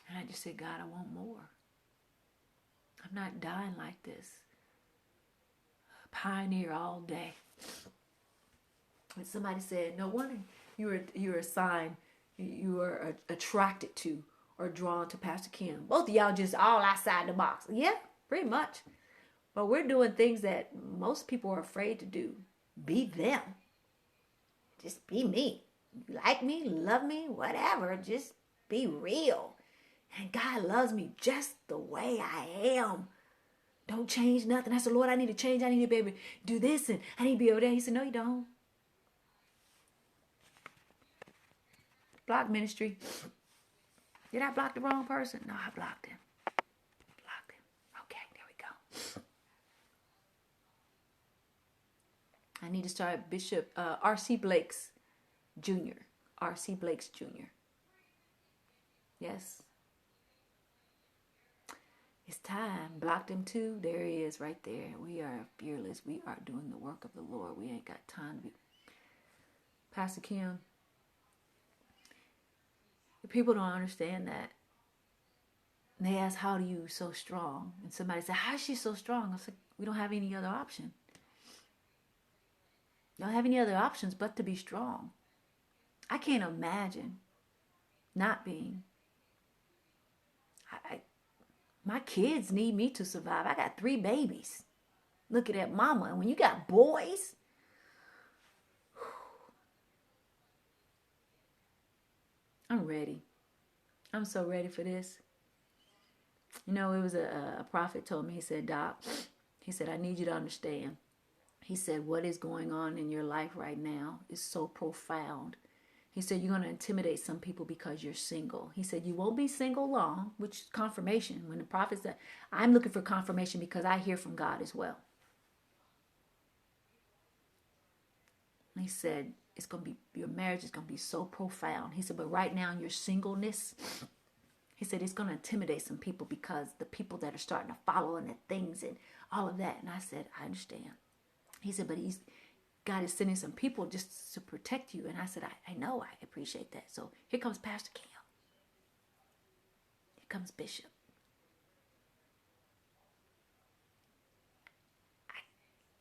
And I just said, God, I want more. I'm not dying like this. Pioneer all day. And somebody said, no wonder you're a sign, you are attracted to or drawn to Pastor Kim. Both of y'all just all outside the box. Yeah, pretty much. But we're doing things that most people are afraid to do. Be them. Just be me. You like me, love me, whatever. Just be real. And God loves me just the way I am. Don't change nothing. I said, Lord, I need to change. I need to be able to do this, and I need to be over there. He said, no, you don't. Block ministry. Did I block the wrong person? No, I blocked him. Blocked him. Okay, there we go. I need to start Bishop R.C. Blake's Jr. R.C. Blake's Jr. Yes. It's time. Blocked him too. There he is right there. We are fearless. We are doing the work of the Lord. We ain't got time to be. Pastor Kim, people don't understand that. And they ask, how are you so strong? And somebody said, how is she so strong? I was like, we don't have any other option. Don't have any other options but to be strong. I can't imagine not being. My kids need me to survive. I got 3 babies. Looking at mama. And when you got boys, I'm ready. I'm so ready for this. You know, it was a prophet told me, he said, Doc, he said, I need you to understand. He said, what is going on in your life right now is so profound. He said, you're going to intimidate some people because you're single. He said, you won't be single long, which is confirmation. When the prophet said, I'm looking for confirmation because I hear from God as well. He said, it's going to be, your marriage is going to be so profound. He said, but right now in your singleness, he said, it's going to intimidate some people because the people that are starting to follow and the things and all of that. And I said, I understand. He said, but God is sending some people just to protect you. And I said, I know, I appreciate that. So here comes Pastor Kim. Here comes Bishop.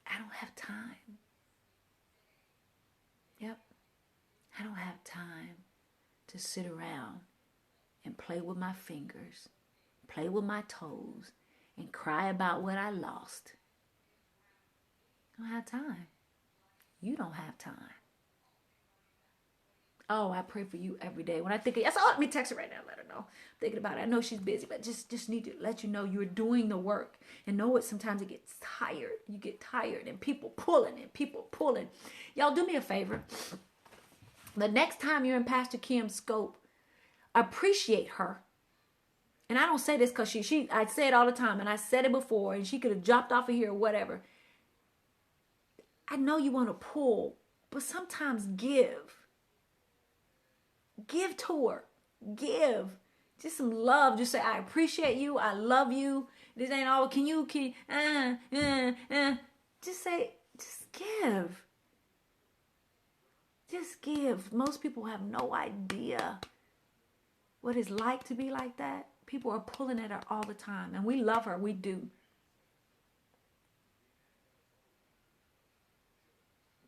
I don't have time. Yep. I don't have time to sit around and play with my fingers, play with my toes, and cry about what I lost. I don't have time. You don't have time. Oh, I pray for you every day. When I think of, yes, let me text her right now, let her know. I'm thinking about it. I know she's busy, but just need to let you know you're doing the work. And know it, sometimes it gets tired. You get tired and people pulling. Y'all do me a favor. The next time you're in Pastor Kim's scope, appreciate her. And I don't say this because I say it all the time, and I said it before, and she could have dropped off of here or whatever. I know you want to pull, but sometimes give. Give to her. Give. Just some love. Just say, I appreciate you. I love you. This ain't all, Just say, just give. Just give. Most people have no idea what it's like to be like that. People are pulling at her all the time. And we love her. We do.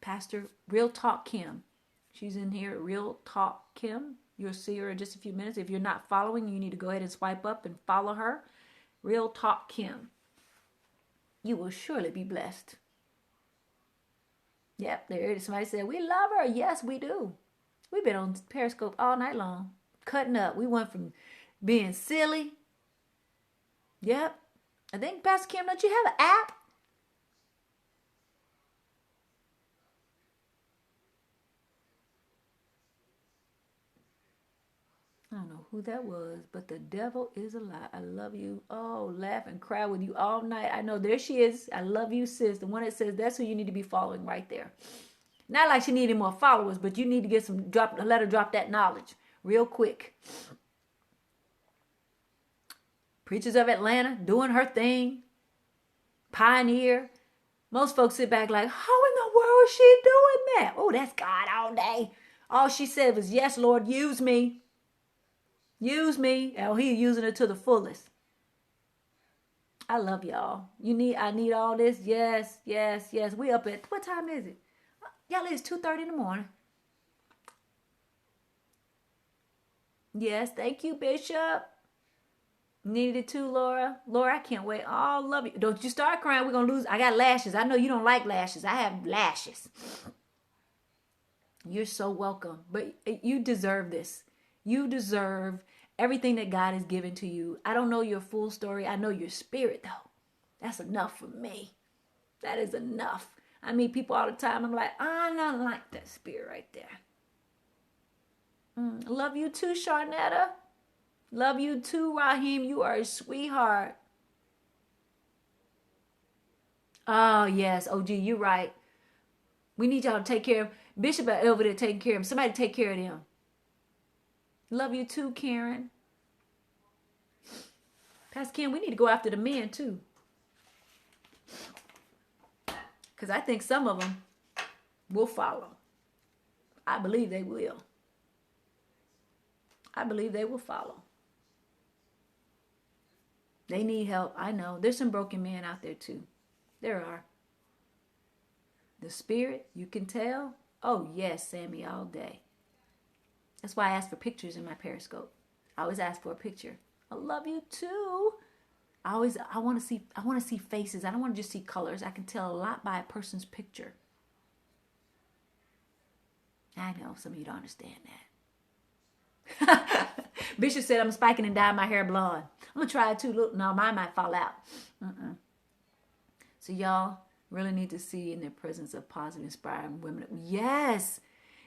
Pastor Real Talk Kim. She's in here, Real Talk Kim. You'll see her in just a few minutes. If you're not following, you need to go ahead and swipe up and follow her. Real Talk Kim. You will surely be blessed. Yep, there it is. Somebody said, we love her. Yes, we do. We've been on Periscope all night long, cutting up. We went from being silly. Yep. I think, Pastor Kim, don't you have an app? I don't know who that was, but the devil is a lie. I love you. Oh, laugh and cry with you all night. I know, there she is. I love you, sis. The one that says that's who you need to be following right there. Not like she needed more followers, but you need to get let her drop that knowledge real quick. Preachers of Atlanta doing her thing. Pioneer. Most folks sit back like, how in the world is she doing that? Oh, that's God all day. All she said was, yes, Lord, use me. Use me. Oh, he's using it to the fullest. I love y'all. I need all this. Yes, yes, yes. We up at, what time is it? Y'all, it's 2:30 in the morning. Yes, thank you, Bishop. Needed it too, Laura. Laura, I can't wait. Oh, love you. Don't you start crying. We're going to lose. I got lashes. I know you don't like lashes. I have lashes. You're so welcome. But you deserve this. You deserve everything that God has given to you. I don't know your full story. I know your spirit, though. That's enough for me. That is enough. I meet people all the time. I'm like, I don't like that spirit right there. Love you too, Sharnetta. Love you too, Raheem. You are a sweetheart. Oh, yes. OG, you're right. We need y'all to take care of Bishop over there taking care of him. Somebody take care of them. Love you too, Karen. Pastor Kim, we need to go after the men too. Because I think some of them will follow. I believe they will. I believe they will follow. They need help. I know. There's some broken men out there too. There are. The spirit, you can tell. Oh, yes, Sammy, all day. That's why I ask for pictures in my Periscope. I always ask for a picture. I love you too. I want to see faces. I don't want to just see colors. I can tell a lot by a person's picture. I know some of you don't understand that. Bishop said I'm spiking and dyeing my hair blonde. I'm going to try it too. Look, no, mine might fall out. So y'all really need to see in their presence of positive, inspiring women. Yes.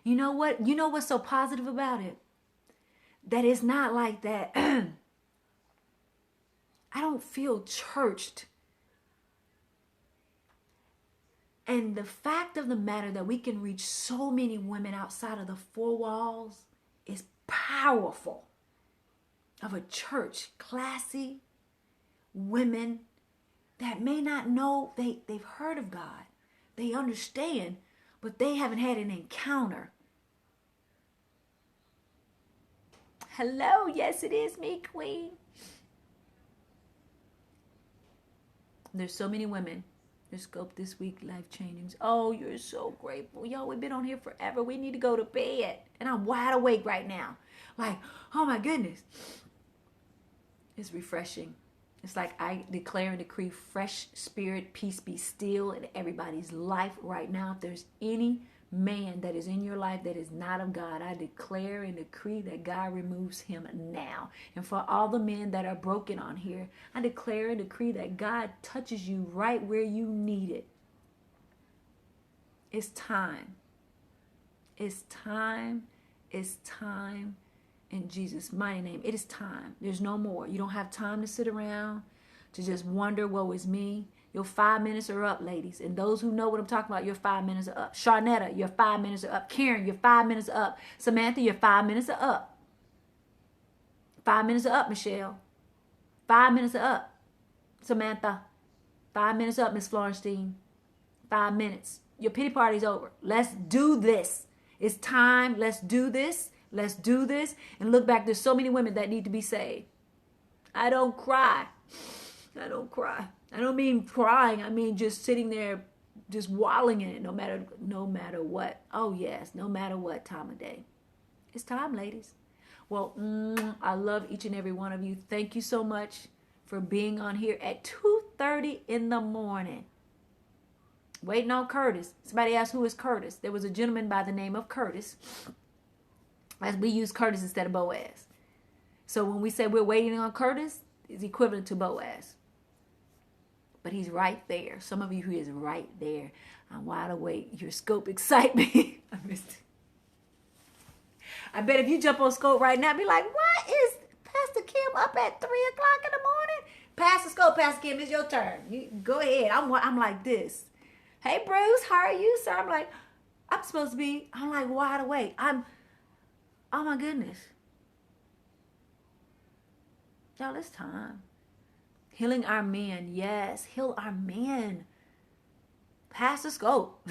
You know what? You know what's so positive about it? That it's not like that. I don't feel churched. And the fact of the matter that we can reach so many women outside of the four walls is powerful. Of a church, classy women that may not know, they've heard of God. They understand, but they haven't had an encounter. Hello, yes, it is me, Queen. There's so many women. Their scope this week, life changing. Oh, you're so grateful. Yo, we've been on here forever. We need to go to bed. And I'm wide awake right now. Like, oh my goodness. It's refreshing. It's like I declare and decree fresh spirit, peace be still in everybody's life right now. If there's any man that is in your life that is not of God, I declare and decree that God removes him now. And for all the men that are broken on here, I declare and decree that God touches you right where you need it. It's time. It's time. It's time. In Jesus' mighty name, it is time. There's no more. You don't have time to sit around to just wonder, woe is me. Your 5 minutes are up, ladies. And those who know what I'm talking about, your 5 minutes are up. Sharnetta, your 5 minutes are up. Karen, your 5 minutes are up. Samantha, your 5 minutes are up. 5 minutes are up, Michelle. 5 minutes are up. Samantha. 5 minutes up, Miss Florenstein. 5 minutes. Your pity party's over. Let's do this. It's time. Let's do this. Let's do this. And look back, there's so many women that need to be saved. I don't cry. I don't cry. I don't mean crying. I mean just sitting there, just wallowing in it no matter what. Oh yes, no matter what time of day. It's time, ladies. Well, I love each and every one of you. Thank you so much for being on here at 2:30 in the morning. Waiting on Curtis. Somebody asked who is Curtis. There was a gentleman by the name of Curtis. As we use Curtis instead of Boaz. So when we say we're waiting on Curtis, it's equivalent to Boaz. But he's right there. Some of you who is right there. I'm wide awake. Your scope excite me. I missed it. I bet if you jump on scope right now, be like, what is Pastor Kim up at 3 o'clock in the morning? Pass the scope, Pastor Kim. It's your turn. You go ahead. I'm like this. Hey, Bruce, how are you, sir? I'm like wide awake. Oh my goodness. Y'all, it's time. Healing our men. Yes, heal our men. Pass the scope.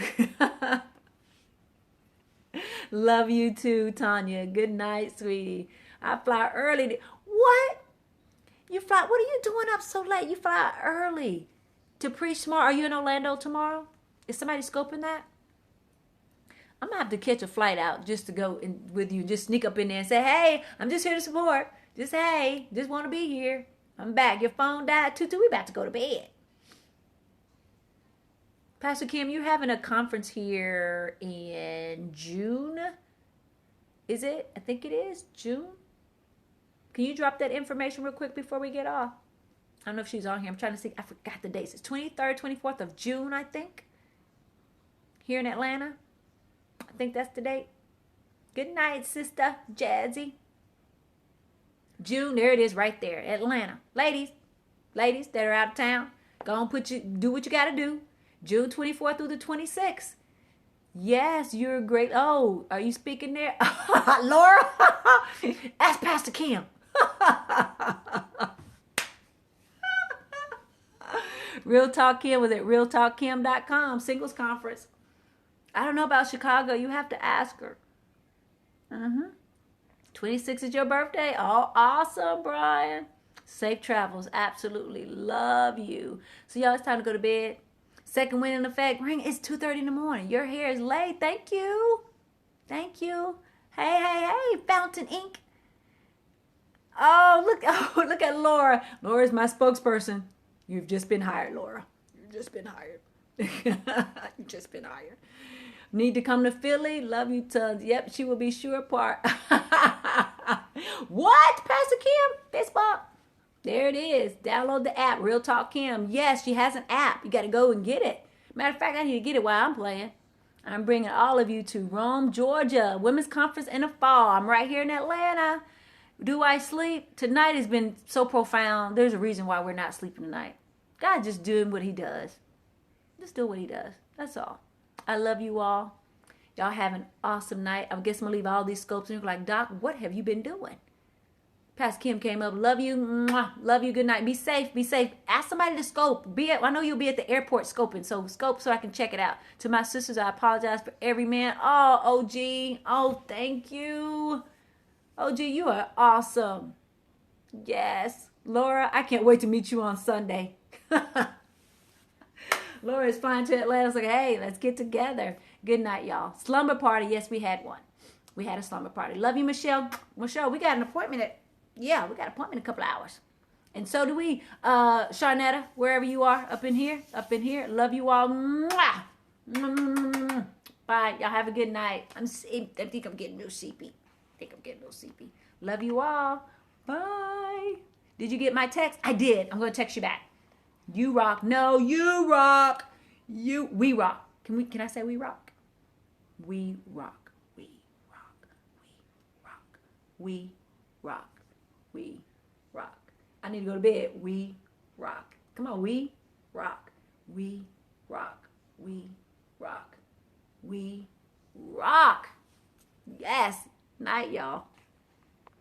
Love you too, Tanya. Good night, sweetie. I fly early. What? You fly? What are you doing up so late? You fly early to preach tomorrow. Are you in Orlando tomorrow? Is somebody scoping that? I'm going to have to catch a flight out just to go in with you. Just sneak up in there and say, hey, I'm just here to support. Just, hey, just want to be here. I'm back. Your phone died. Tutu, we about to go to bed. Pastor Kim, you're having a conference here in June. Is it? I think it is June. Can you drop that information real quick before we get off? I don't know if she's on here. I'm trying to see. I forgot the dates. It's 23rd, 24th of June, I think. Here in Atlanta. I think that's the date. Good night, Sister Jazzy. June, there it is right there. Atlanta. Ladies that are out of town, go on, do what you got to do. June 24th through the 26th. Yes, you're great. Oh, are you speaking there? Laura? Ask Pastor Kim. Real Talk Kim was at realtalkkim.com, singles conference. I don't know about Chicago. You have to ask her. 26 is your birthday. Oh, awesome, Brian. Safe travels. Absolutely love you. So, y'all, it's time to go to bed. Second wind in effect. Ring. It's 2:30 in the morning. Your hair is late. Thank you. Thank you. Hey, Fountain Ink. Oh, look at Laura. Laura's my spokesperson. You've just been hired, Laura. You've just been hired. You've just been hired. Need to come to Philly? Love you tons. Yep, she will be sure part. What? Pastor Kim? Baseball? There it is. Download the app, Real Talk Kim. Yes, she has an app. You got to go and get it. Matter of fact, I need to get it while I'm playing. I'm bringing all of you to Rome, Georgia. Women's Conference in the fall. I'm right here in Atlanta. Do I sleep? Tonight has been so profound. There's a reason why we're not sleeping tonight. God just doing what he does. Just do what he does. That's all. I love you all. Y'all have an awesome night. I guess I'm going to leave all these scopes and you're like, Doc, what have you been doing? Pastor Kim came up. Love you. Mwah. Love you. Good night. Be safe. Be safe. Ask somebody to scope. I know you'll be at the airport scoping. So scope so I can check it out. To my sisters, I apologize for every man. Oh, OG. Oh, thank you. OG, you are awesome. Yes. Laura, I can't wait to meet you on Sunday. Laura is flying to Atlanta. I was like, hey, let's get together. Good night, y'all. Slumber party. Yes, we had one. We had a slumber party. Love you, Michelle. Michelle, we got an appointment we got an appointment in a couple hours. And so do we. Sharnetta, wherever you are, up in here. Love you all. Mwah. Bye. Y'all have a good night. I think I'm getting a little sleepy. Love you all. Bye. Did you get my text? I did. I'm going to text you back. You rock. No, you rock. We rock. Can I say we rock? We rock. We rock. We rock. We rock. We rock. I need to go to bed. We rock. Come on. We rock. We rock. We rock. We rock. Yes. Night, y'all.